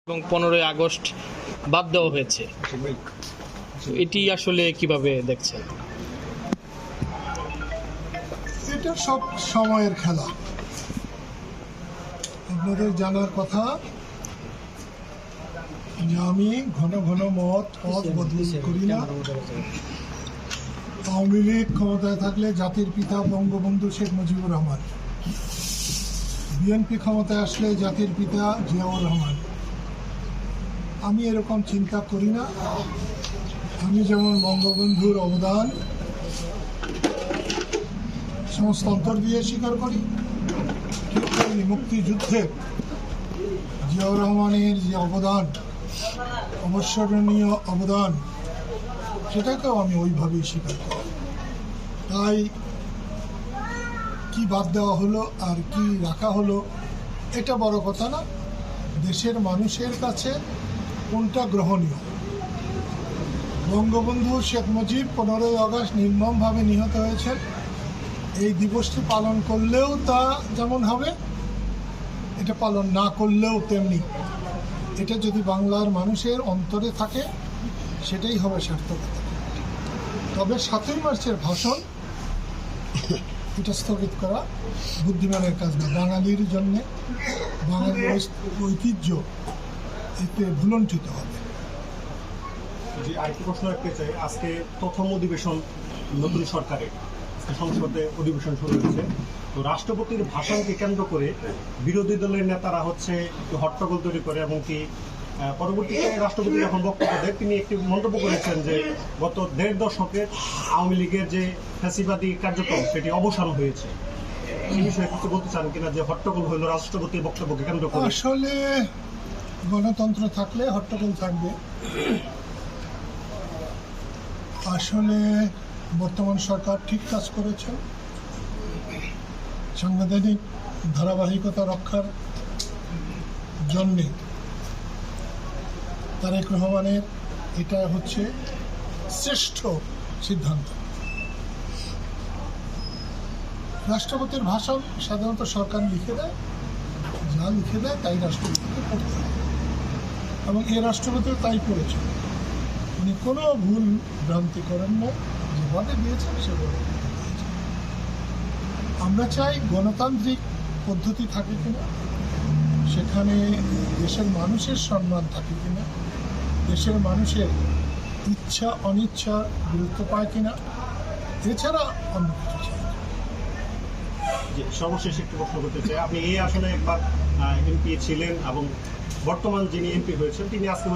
এবং 15ই আগস্ট বাদ দেওয়া হয়েছে, এটি আসলে কিভাবে দেখছেন? এটা সব সময়ের খেলা। আপনাদের জানার কথা যে আমি ঘন ঘন পথ বদল করি না। আওয়ামী লীগ ক্ষমতায় থাকলে জাতির পিতা বঙ্গবন্ধু শেখ মুজিবুর রহমান, বিএনপি ক্ষমতায় আসলে জাতির পিতা জিয়াউর রহমান। আমি এরকম চিন্তা করি না। আমি যেমন বঙ্গবন্ধুর অবদান সমস্ত অন্তর দিয়ে স্বীকার করি, ঠিক তেমনি মুক্তিযুদ্ধে জিয়াউর রহমানের যে অবদান, অবস্মরণীয় অবদান, সেটাকেও আমি ওইভাবেই স্বীকার করি। তাই কি বাদ দেওয়া হলো আর কি রাখা হলো এটা বড় কথা না। দেশের মানুষের কাছে কোনটা গ্রহণীয়? বঙ্গবন্ধু শেখ মুজিব 15ই আগস্ট নির্মমভাবে নিহত হয়েছেন। এই দিবসটি পালন করলেও তা যেমন হবে, এটা পালন না করলেও তেমনি। এটা যদি বাংলার মানুষের অন্তরে থাকে সেটাই হবে সার্থকতা। তবে 7ই মার্চের ভাষণ এটা স্থগিত করা বুদ্ধিমানের কাজ না। বাঙালির জন্য বাঙালির ঐতিহ্য এতে ভুলণ্ঠিত হবে। যে আরেকটি প্রশ্ন রাখতে চাই, আজকে প্রথম অধিবেশন নতুন সরকারের, সংসদে অধিবেশন শুরু হয়েছে। তো রাষ্ট্রপতির ভাষণকে কেন্দ্র করে বিরোধী দলের নেতারা একটু হট্টগোল তৈরি করে, এবং কি পরবর্তীতে রাষ্ট্রপতি যখন বক্তব্য দেন তিনি একটি মন্তব্য করেছেন যে গত 1.5 দশকে আওয়ামী লীগের যে ফ্যাসিবাদী কার্যক্রম সেটি অবসান হয়েছে। এই বিষয়ে কিছু বলতে চান কিনা, যে হট্টগোল হইল রাষ্ট্রপতির বক্তব্যকে কেন্দ্র করে? আসলে গণতন্ত্র থাকলে হট্টগোল থাকবে। আসলে বর্তমান সরকার ঠিক কাজ করেছে। সাংবিধানিক ধারাবাহিকতা রক্ষার জন্যে তারেক রহমানের এটা হচ্ছে শ্রেষ্ঠ সিদ্ধান্ত। রাষ্ট্রপতির ভাষণ সাধারণত সরকার লিখে দেয়, যা লিখে দেয় তাই রাষ্ট্রপতিকে পড়তে হয়, এবং এই রাষ্ট্রপতিও তাই করেছে। উনি কোনো ভুল ভ্রান্তি করেন না, যেভাবে দিয়েছেন সেভাবে দিয়েছেন। আমরা চাই গণতান্ত্রিক পদ্ধতি থাকে কিনা, সেখানে দেশের মানুষের সম্মান থাকে কিনা, দেশের মানুষের ইচ্ছা অনিচ্ছা গুরুত্ব পায় কিনা, এছাড়া অন্য কিছু চাই। সর্বশেষ একটু প্রশ্ন করতে চাই, আপনি এই আসলে একবার এমপি ছিলেন এবং বর্তমান যিনি এমপি হয়েছেন তিনি আজকে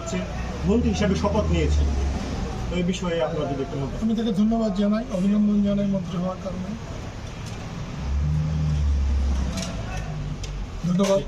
মন্ত্রী হিসাবে শপথ নিয়েছেন। তো এই বিষয়ে আপনারা যদি একটু বলতেন। আমি তাকে ধন্যবাদ জানাই, অভিনন্দন জানাই মন্ত্রী হওয়ার কারণে। ধন্যবাদ।